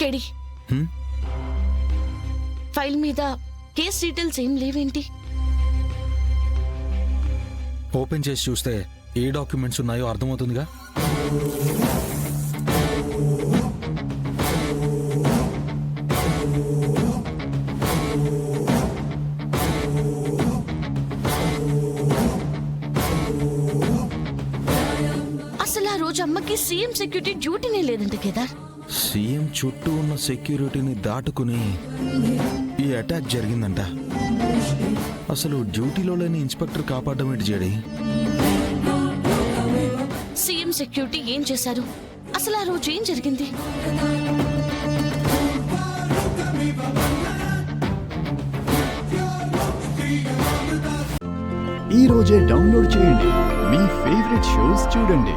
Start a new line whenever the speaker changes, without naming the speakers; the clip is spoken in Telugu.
కేడి, ఫైల్ మీద కేస్ డీటెయిల్స్ ఏం లేవేంటి?
ఓపెన్ చేసి చూస్తే ఏ డాక్యుమెంట్స్ ఉన్నాయో అర్థమవుతుందిగా.
అసలు ఆ రోజు అమ్మకి సీఎం సెక్యూరిటీ డ్యూటీనే లేదంట కేదార్.
సీఎం చుట్టూ ఉన్న సెక్యూరిటీని దాటుకుని ఈ అటాక్ జరిగిందంట. అసలు డ్యూటీలో లేని ఇన్స్పెక్టర్ కాపాడడం ఏంటి జేడి?
సీఎం సెక్యూరిటీ ఏం చేశారు? అసలు ఆ రోజు ఏం జరిగింది?
ఈ రోజే డౌన్లోడ్ చేయండి, మీ ఫేవరెట్ షోస్ చూడండి.